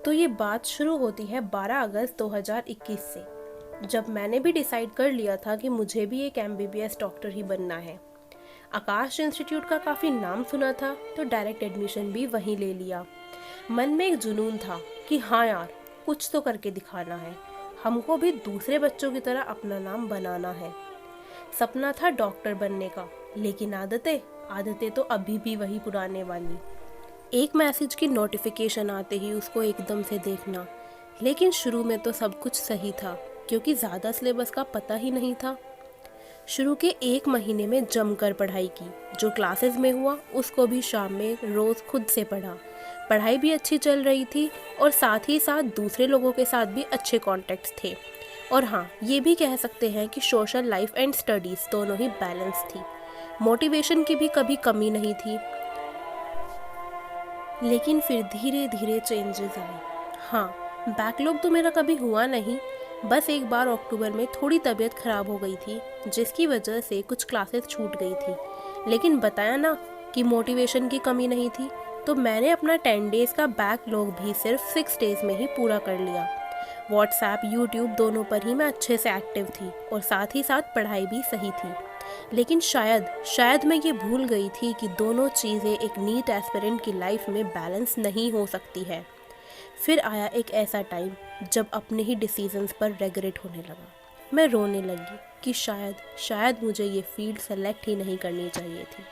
तो ये बात शुरू होती है 12 अगस्त 2021 से, जब मैंने भी डिसाइड कर लिया था कि मुझे भी एक MBBS डॉक्टर ही बनना है। आकाश इंस्टीट्यूट का काफ़ी नाम सुना था तो डायरेक्ट एडमिशन भी वहीं ले लिया। मन में एक जुनून था कि हाँ यार, कुछ तो करके दिखाना है, हमको भी दूसरे बच्चों की तरह अपना नाम बनाना है। सपना था डॉक्टर बनने का, लेकिन आदतें आदतें तो अभी भी वही पुराने वाली। एक मैसेज की नोटिफिकेशन आते ही उसको एकदम से देखना। लेकिन शुरू में तो सब कुछ सही था, क्योंकि ज़्यादा सिलेबस का पता ही नहीं था। शुरू के 1 महीने में जमकर पढ़ाई की, जो क्लासेस में हुआ उसको भी शाम में रोज़ खुद से पढ़ा। पढ़ाई भी अच्छी चल रही थी और साथ ही साथ दूसरे लोगों के साथ भी अच्छे कॉन्टैक्ट्स थे। और हाँ, ये भी कह सकते हैं कि सोशल लाइफ एंड स्टडीज़ दोनों ही बैलेंस थी। मोटिवेशन की भी कभी कमी नहीं थी। लेकिन फिर धीरे धीरे चेंजेस आए। हाँ, बैकलॉग तो मेरा कभी हुआ नहीं, बस एक बार अक्टूबर में थोड़ी तबीयत ख़राब हो गई थी, जिसकी वजह से कुछ क्लासेस छूट गई थी। लेकिन बताया ना कि मोटिवेशन की कमी नहीं थी, तो मैंने अपना 10 डेज़ का बैकलॉग भी सिर्फ 6 डेज़ में ही पूरा कर लिया। व्हाट्सएप, यूट्यूब दोनों पर ही मैं अच्छे से एक्टिव थी और साथ ही साथ पढ़ाई भी सही थी। लेकिन शायद मैं ये भूल गई थी कि दोनों चीज़ें एक नीट एस्पिरेंट की लाइफ में बैलेंस नहीं हो सकती है। फिर आया एक ऐसा टाइम जब अपने ही डिसीजंस पर रेग्रेट होने लगा। मैं रोने लगी कि शायद मुझे ये फील्ड सेलेक्ट ही नहीं करनी चाहिए थी।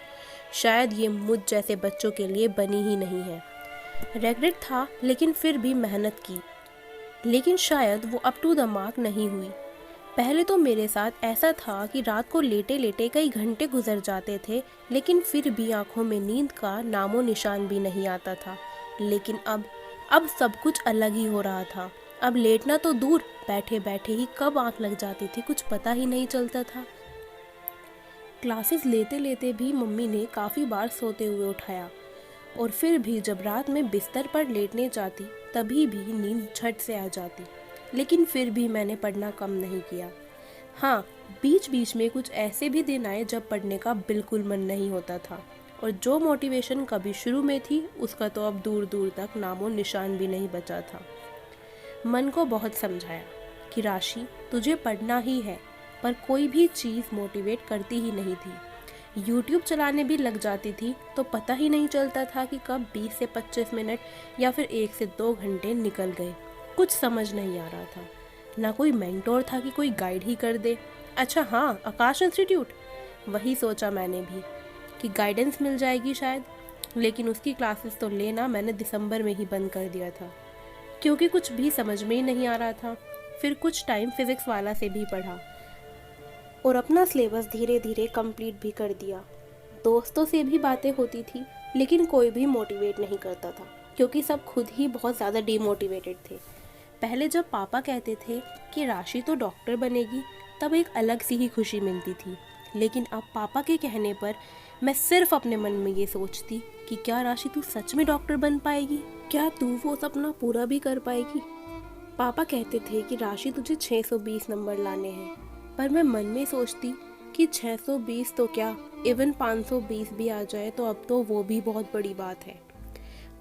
शायद ये मुझ जैसे बच्चों के लिए बनी ही नहीं है। रेग्रेट था, लेकिन फिर भी मेहनत की। लेकिन शायद वो अप टू द मार्क नहीं हुई। पहले तो मेरे साथ ऐसा था कि रात को लेटे लेटे कई घंटे गुजर जाते थे, लेकिन फिर भी आंखों में नींद का नामो निशान भी नहीं आता था। लेकिन अब सब कुछ अलग ही हो रहा था। अब लेटना तो दूर, बैठे बैठे ही कब आंख लग जाती थी कुछ पता ही नहीं चलता था। क्लासेस लेते लेते भी मम्मी ने काफ़ी बार सोते हुए उठाया, और फिर भी जब रात में बिस्तर पर लेटने जाती तभी भी नींद झट से आ जाती। लेकिन फिर भी मैंने पढ़ना कम नहीं किया। हाँ, बीच बीच में कुछ ऐसे भी दिन आए जब पढ़ने का बिल्कुल मन नहीं होता था, और जो मोटिवेशन कभी शुरू में थी उसका तो अब दूर दूर तक नामो निशान भी नहीं बचा था। मन को बहुत समझाया कि राशि, तुझे पढ़ना ही है, पर कोई भी चीज़ मोटिवेट करती ही नहीं थी। यूट्यूब चलाने भी लग जाती थी तो पता ही नहीं चलता था कि कब 20 से 25 मिनट या फिर 1 से 2 घंटे निकल गए। कुछ समझ नहीं आ रहा था, ना कोई मेंटोर था कि कोई गाइड ही कर दे। अच्छा हाँ, आकाश इंस्टीट्यूट, वही सोचा मैंने भी कि गाइडेंस मिल जाएगी शायद। लेकिन उसकी क्लासेस तो लेना मैंने दिसंबर में ही बंद कर दिया था, क्योंकि कुछ भी समझ में ही नहीं आ रहा था। फिर कुछ टाइम फिज़िक्स वाला से भी पढ़ा और अपना सिलेबस धीरे धीरे कंप्लीट भी कर दिया। दोस्तों से भी बातें होती थी, लेकिन कोई भी मोटिवेट नहीं करता था, क्योंकि सब खुद ही बहुत ज़्यादा डीमोटिवेटेड थे। पहले जब पापा कहते थे कि राशि तो डॉक्टर बनेगी, तब एक अलग सी ही खुशी मिलती थी। लेकिन अब पापा के कहने पर मैं सिर्फ अपने मन में ये सोचती कि क्या राशि तू सच में डॉक्टर बन पाएगी? क्या तू वो सपना पूरा भी कर पाएगी? पापा कहते थे कि राशि तुझे 620 नंबर लाने हैं, पर मैं मन में सोचती कि 620 तो क्या, इवन 520 भी आ जाए तो अब तो वो भी बहुत बड़ी बात है।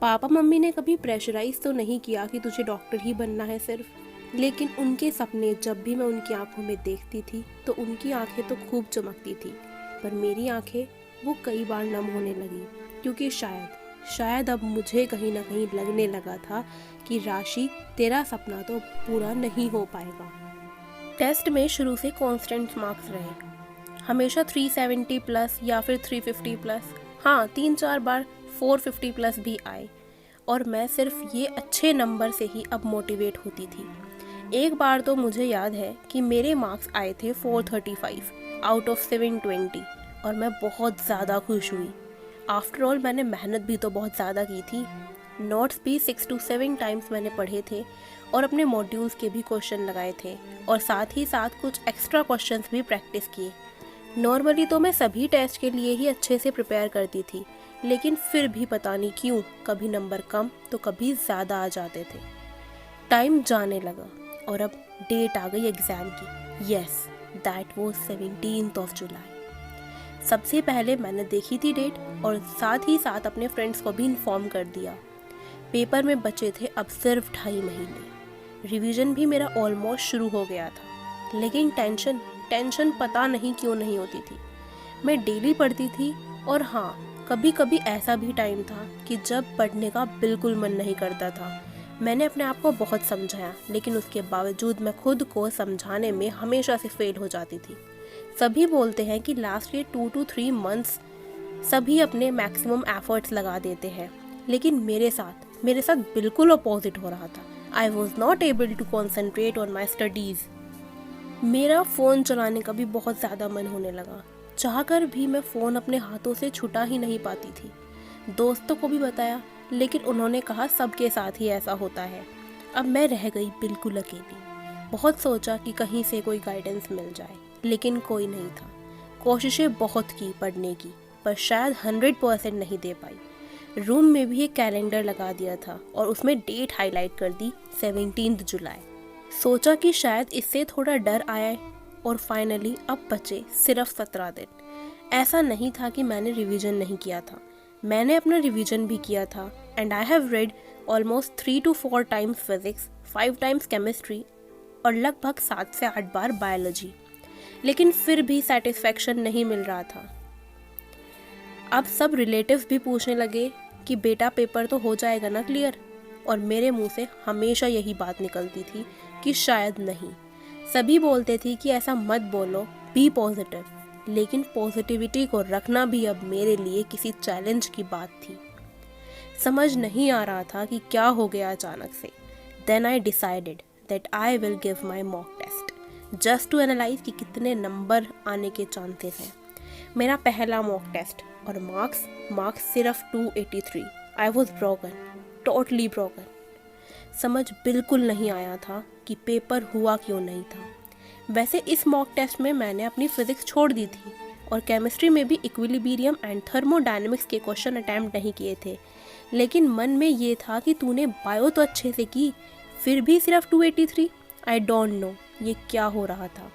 पापा मम्मी ने कभी प्रेशराइज तो नहीं किया कि तुझे डॉक्टर ही बनना है सिर्फ, लेकिन उनके सपने जब भी मैं उनकी आंखों में देखती थी तो उनकी आंखें तो खूब चमकती थी, पर मेरी आंखें वो कई बार नम होने लगी, क्योंकि शायद अब मुझे कहीं ना कहीं लगने लगा था कि राशि, तेरा सपना तो पूरा नहीं हो पाएगा। टेस्ट में शुरू से कांस्टेंट मार्क्स रहे, हमेशा 370 प्लस या फिर 350 प्लस। हाँ, 3-4 बार 450 प्लस भी आए, और मैं सिर्फ ये अच्छे नंबर से ही अब मोटिवेट होती थी। एक बार तो मुझे याद है कि मेरे मार्क्स आए थे 435 आउट ऑफ 720, और मैं बहुत ज़्यादा खुश हुई। आफ्टर ऑल मैंने मेहनत भी तो बहुत ज़्यादा की थी। नोट्स भी 6 to 7 टाइम्स मैंने पढ़े थे, और अपने मॉड्यूल्स के भी क्वेश्चन लगाए थे, और साथ ही साथ कुछ एक्स्ट्रा क्वेश्चंस भी प्रैक्टिस किए। नॉर्मली तो मैं सभी टेस्ट के लिए ही अच्छे से प्रिपेयर करती थी, लेकिन फिर भी पता नहीं क्यों कभी नंबर कम तो कभी ज़्यादा आ जाते थे। टाइम जाने लगा और अब डेट आ गई एग्ज़ाम की। Yes, that was 17th of जुलाई। सबसे पहले मैंने देखी थी डेट, और साथ ही साथ अपने फ्रेंड्स को भी इन्फॉर्म कर दिया। पेपर में बचे थे अब सिर्फ 2.5 महीने। रिवीजन भी मेरा ऑलमोस्ट शुरू हो गया था, लेकिन टेंशन पता नहीं क्यों नहीं होती थी। मैं डेली पढ़ती थी, और हाँ, कभी कभी ऐसा भी टाइम था कि जब पढ़ने का बिल्कुल मन नहीं करता था। मैंने अपने आप को बहुत समझाया, लेकिन उसके बावजूद मैं खुद को समझाने में हमेशा से फेल हो जाती थी। सभी बोलते हैं कि लास्ट ईयर 2 to 3 मंथ्स सभी अपने मैक्सिमम एफर्ट्स लगा देते हैं, लेकिन मेरे साथ बिल्कुल अपोजिट हो रहा था। I was not able to concentrate on my studies. मेरा फ़ोन चलाने का भी बहुत ज़्यादा मन होने लगा। चाहकर भी मैं फ़ोन अपने हाथों से छुटा ही नहीं पाती थी। दोस्तों को भी बताया, लेकिन उन्होंने कहा सबके साथ ही ऐसा होता है। अब मैं रह गई बिल्कुल अकेली। बहुत सोचा कि कहीं से कोई गाइडेंस मिल जाए, लेकिन कोई नहीं था। कोशिशें बहुत की पढ़ने की, पर शायद 100% नहीं दे पाई। रूम में भी एक कैलेंडर लगा दिया था और उसमें डेट हाईलाइट कर दी, 17 जुलाई। सोचा कि शायद इससे थोड़ा डर आए, और फाइनली अब बचे सिर्फ 17 दिन। ऐसा नहीं था कि मैंने रिवीजन नहीं किया था, मैंने अपना रिवीजन भी किया था। And I have read almost 3 to 4 times physics, 5 times chemistry और लगभग 7 से 8 बार बायोलॉजी, लेकिन फिर भी सेटिस्फैक्शन नहीं मिल रहा था। अब सब रिलेटिव्स भी पूछने लगे कि बेटा पेपर तो हो जाएगा ना क्लियर, और मेरे मुंह से हमेशा यही बात निकलती थी कि शायद नहीं। सभी बोलते थे कि ऐसा मत बोलो, बी पॉजिटिव, लेकिन पॉजिटिविटी को रखना भी अब मेरे लिए किसी चैलेंज की बात थी। समझ नहीं आ रहा था कि क्या हो गया अचानक से। Then I decided that I will give my mock test just to analyse कि कितने नंबर आने के चांसेस हैं। मेरा पहला मॉक टेस्ट, और मार्क्स सिर्फ 283। I was broken, totally broken. समझ बिल्कुल नहीं आया था कि पेपर हुआ क्यों नहीं था। वैसे इस मॉक टेस्ट में मैंने अपनी फिजिक्स छोड़ दी थी, और केमिस्ट्री में भी इक्विलिब्रियम एंड थर्मोडायनेमिक्स के क्वेश्चन अटैम्प्ट नहीं किए थे। लेकिन मन में ये था कि तूने बायो तो अच्छे से की, फिर भी सिर्फ 283। आई डोंट नो ये क्या हो रहा था।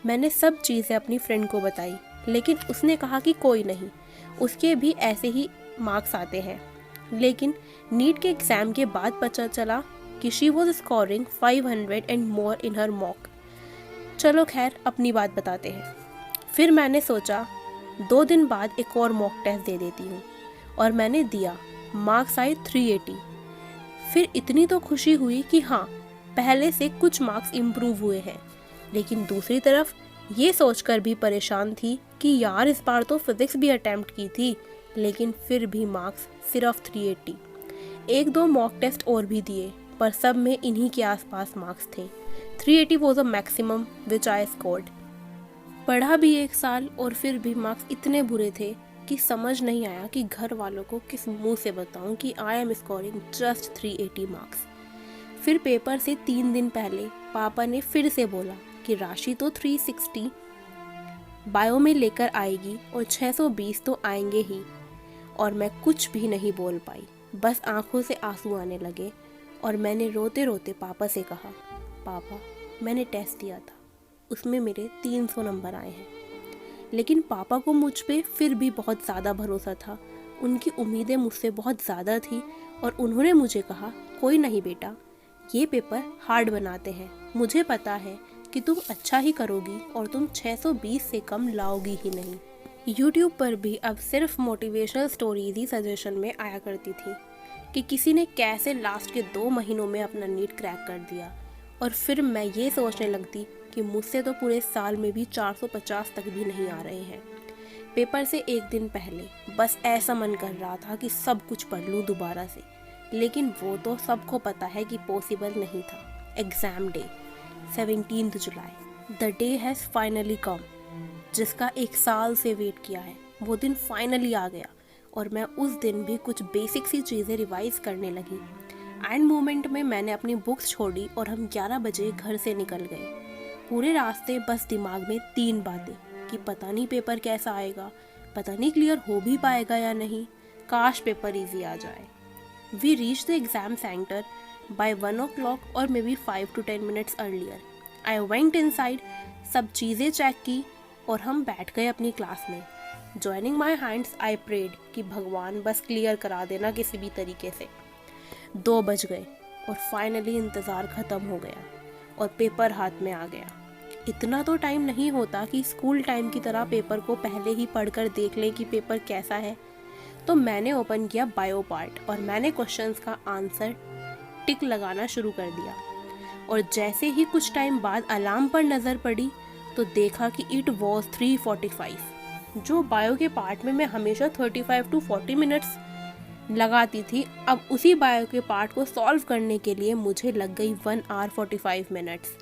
मैंने सब चीज़ें अपनी फ्रेंड को बताई, लेकिन उसने कहा कि कोई नहीं, उसके भी ऐसे ही मार्क्स आते हैं। लेकिन नीट के एग्ज़ाम के बाद पता चला कि she was scoring 500 and more in her mock. चलो खैर, अपनी बात बताते हैं। फिर मैंने सोचा 2 दिन बाद एक और मॉक टेस्ट दे देती हूँ, और मैंने दिया। मार्क्स आए 380। फिर इतनी तो खुशी हुई कि हाँ, पहले से कुछ मार्क्स इम्प्रूव हुए हैं, लेकिन दूसरी तरफ ये सोचकर भी परेशान थी कि यार इस बार तो फिजिक्स भी अटैम्प्ट की थी, लेकिन फिर भी मार्क्स सिर्फ 380। 1-2 मॉक टेस्ट और भी दिए, पर सब में इन्हीं के आसपास मार्क्स थे। 380 was a maximum which I scored. पढ़ा भी 1 साल, और फिर भी मार्क्स इतने बुरे थे कि समझ नहीं आया कि घर वालों को किस मुंह से बताऊं कि I am scoring just 380 marks. फिर पेपर से 3 दिन पहले पापा ने फिर से बोला कि राशि तो 360 बायो में लेकर आएगी, और 620 तो आएंगे ही। और मैं कुछ भी नहीं बोल पाई, बस आंखों से आंसू आने लगे, और मैंने रोते रोते पापा से कहा, पापा मैंने टेस्ट दिया था, उसमें मेरे 300 नंबर आए हैं। लेकिन पापा को मुझ पे फिर भी बहुत ज़्यादा भरोसा था। उनकी उम्मीदें मुझसे बहुत ज़्यादा थी, और उन्होंने मुझे कहा, कोई नहीं बेटा, ये पेपर हार्ड बनाते हैं, मुझे पता है कि तुम अच्छा ही करोगी, और तुम 620 से कम लाओगी ही नहीं। यूट्यूब पर भी अब सिर्फ मोटिवेशनल स्टोरीज ही सजेशन में आया करती थी कि किसी ने कैसे लास्ट के 2 महीनों में अपना नीट क्रैक कर दिया, और फिर मैं ये सोचने लगती कि मुझसे तो पूरे साल में भी 450 तक भी नहीं आ रहे हैं। पेपर से 1 दिन पहले बस ऐसा मन कर रहा था कि सब कुछ पढ़ लूँ दोबारा से, लेकिन वो तो सबको पता है कि पॉसिबल नहीं था। Exam day 17 July, the day has finally कम, जिसका 1 साल से वेट किया है, वो दिन फाइनली आ गया। और मैं उस दिन भी कुछ बेसिक सी चीज़ें रिवाइज करने लगी। एंड मोमेंट में मैंने अपनी बुक्स छोड़ी, और हम 11 बजे घर से निकल गए। पूरे रास्ते बस दिमाग में 3 बातें कि पता नहीं पेपर कैसा आएगा, पता नहीं क्लियर हो भी पाएगा या नहीं, काश पेपर इजी आ जाए। We reach the exam centre by 1 o'clock और may be 5 to 10 minutes earlier. I went inside, सब चीज़ें चेक की, और हम बैठ गए अपनी क्लास में। Joining my hands I prayed कि भगवान बस क्लियर करा देना किसी भी तरीके से। 2 बज गए और फाइनली इंतज़ार ख़त्म हो गया और पेपर हाथ में आ गया। इतना तो टाइम नहीं होता कि स्कूल टाइम की तरह पेपर को पहले ही पढ़कर देख लें कि पेपर कैसा है। तो मैंने ओपन किया बायो पार्ट और मैंने क्वेश्चंस का आंसर टिक लगाना शुरू कर दिया। और जैसे ही कुछ टाइम बाद अलार्म पर नज़र पड़ी तो देखा कि इट वॉज 3:45। जो बायो के पार्ट में मैं हमेशा 35 to 40 मिनट्स लगाती थी, अब उसी बायो के पार्ट को सॉल्व करने के लिए मुझे लग गई 1 hour 45 मिनट्स।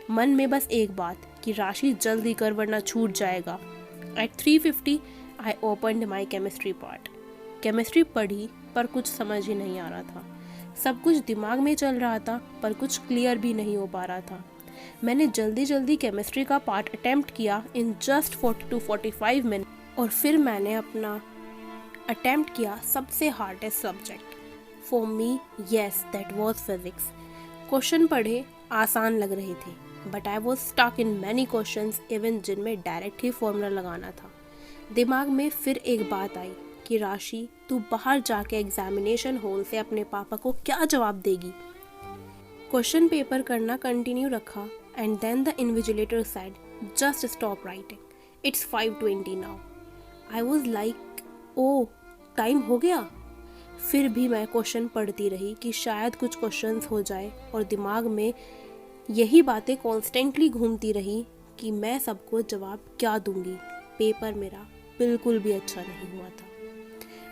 मन में बस एक बात कि राशि जल्दी कर वरना छूट जाएगा। At 3:50 I opened my chemistry part. Chemistry पढ़ी पर कुछ समझ ही नहीं आ रहा था। सब कुछ दिमाग में चल रहा था पर कुछ क्लियर भी नहीं हो पा रहा था। मैंने जल्दी जल्दी केमिस्ट्री का पार्ट अटेम्प्ट किया इन जस्ट 40 to 45 मिनट और फिर मैंने अपना अटेम्प्ट किया सबसे hardest subject for me. Yes, that was physics. Question पढ़े आसान लग रहे थे but I was stuck in many questions even जिनमें डायरेक्ट ही फॉर्मूला लगाना था। दिमाग में फिर एक बात आई कि राशि, तू बाहर जाके एग्जामिनेशन हॉल से अपने पापा को क्या जवाब देगी। क्वेश्चन पेपर करना कंटिन्यू रखा and then the invigilator said just stop writing, it's 5:20 now. I was like oh time हो गया। फिर भी मैं क्वेश्चन पढ़ती रही कि शायद कुछ क्वेश्चंस हो जाए और दिमाग में यही बातें कॉन्स्टेंटली घूमती रही कि मैं सबको जवाब क्या दूंगी। पेपर मेरा बिल्कुल भी अच्छा नहीं हुआ था।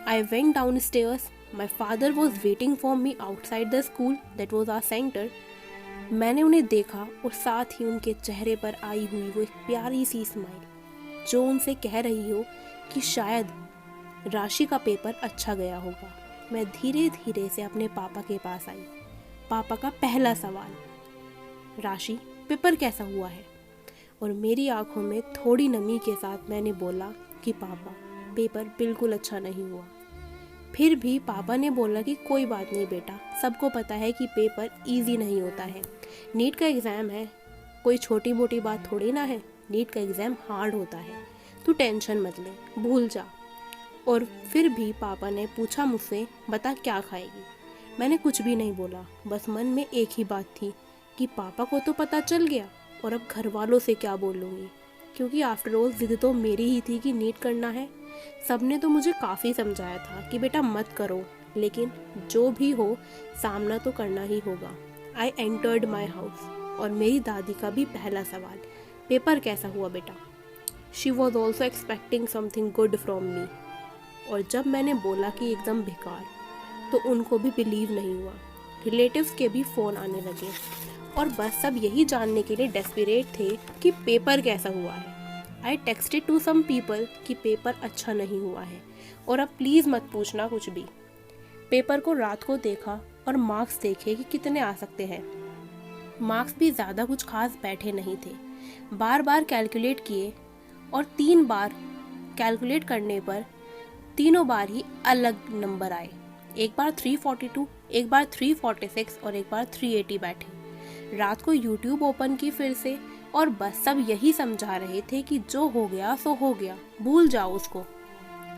I went downstairs. My father was waiting for me outside the school that was our center. मैंने उन्हें देखा और साथ ही उनके चेहरे पर आई हुई वो एक प्यारी सी स्माइल जो उनसे कह रही हो कि शायद राशि का पेपर अच्छा गया होगा। मैं धीरे धीरे से अपने पापा के पास आई। पापा का पहला सवाल, राशि पेपर कैसा हुआ है? और मेरी आंखों में थोड़ी नमी के साथ मैंने बोला कि पापा पेपर बिल्कुल अच्छा नहीं हुआ। फिर भी पापा ने बोला कि कोई बात नहीं बेटा, सबको पता है कि पेपर इजी नहीं होता है। नीट का एग्ज़ाम है, कोई छोटी मोटी बात थोड़ी ना है। नीट का एग्ज़ाम हार्ड होता है, तू टेंशन मत ले, भूल जा। और फिर भी पापा ने पूछा मुझसे, बता क्या खाएगी? मैंने कुछ भी नहीं बोला, बस मन में एक ही बात थी कि पापा को तो पता चल गया और अब घर वालों से क्या बोलूँगी, क्योंकि आफ्टर ऑल जिद तो मेरी ही थी कि नीट करना है। सबने तो मुझे काफ़ी समझाया था कि बेटा मत करो, लेकिन जो भी हो सामना तो करना ही होगा। आई एंटर्ड माई हाउस और मेरी दादी का भी पहला सवाल, पेपर कैसा हुआ बेटा? She was also expecting something good from me. और जब मैंने बोला कि एकदम बेकार, तो उनको भी बिलीव नहीं हुआ। रिलेटिव्स के भी फ़ोन आने लगे और बस सब यही जानने के लिए डेस्परेट थे कि पेपर कैसा हुआ है। I texted to some people कि पेपर अच्छा नहीं हुआ है और अब प्लीज़ मत पूछना कुछ भी। पेपर को रात को देखा और मार्क्स देखे कि कितने आ सकते हैं। मार्क्स भी ज़्यादा कुछ खास बैठे नहीं थे। बार बार कैलकुलेट किए और 3 बार कैलकुलेट करने पर तीनों बार ही अलग नंबर आए। एक बार 342, एक बार 346 और एक बार 380 बैठे। रात को यूट्यूब ओपन की फिर से और बस सब यही समझा रहे थे कि जो हो गया सो हो गया, भूल जाओ उसको।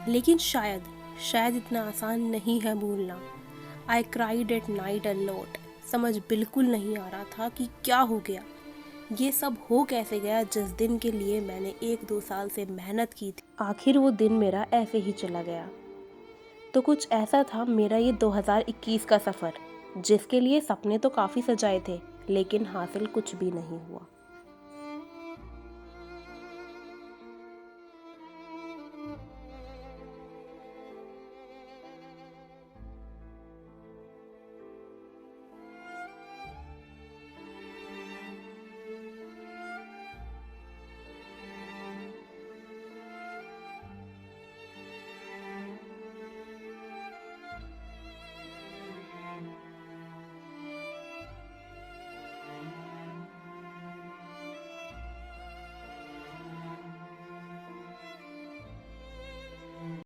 लेकिन शायद इतना आसान नहीं है भूलना। I cried at night a lot. समझ बिल्कुल नहीं आ रहा था कि क्या हो गया, ये सब हो कैसे गया जिस दिन के लिए मैंने 1-2 साल से मेहनत की थी। आखिर वो दिन मेरा ऐसे ही चला गया। तो कुछ ऐसा था मेरा ये 2021 का सफ़र, जिसके लिए सपने तो काफ़ी सजाए थे लेकिन हासिल कुछ भी नहीं हुआ।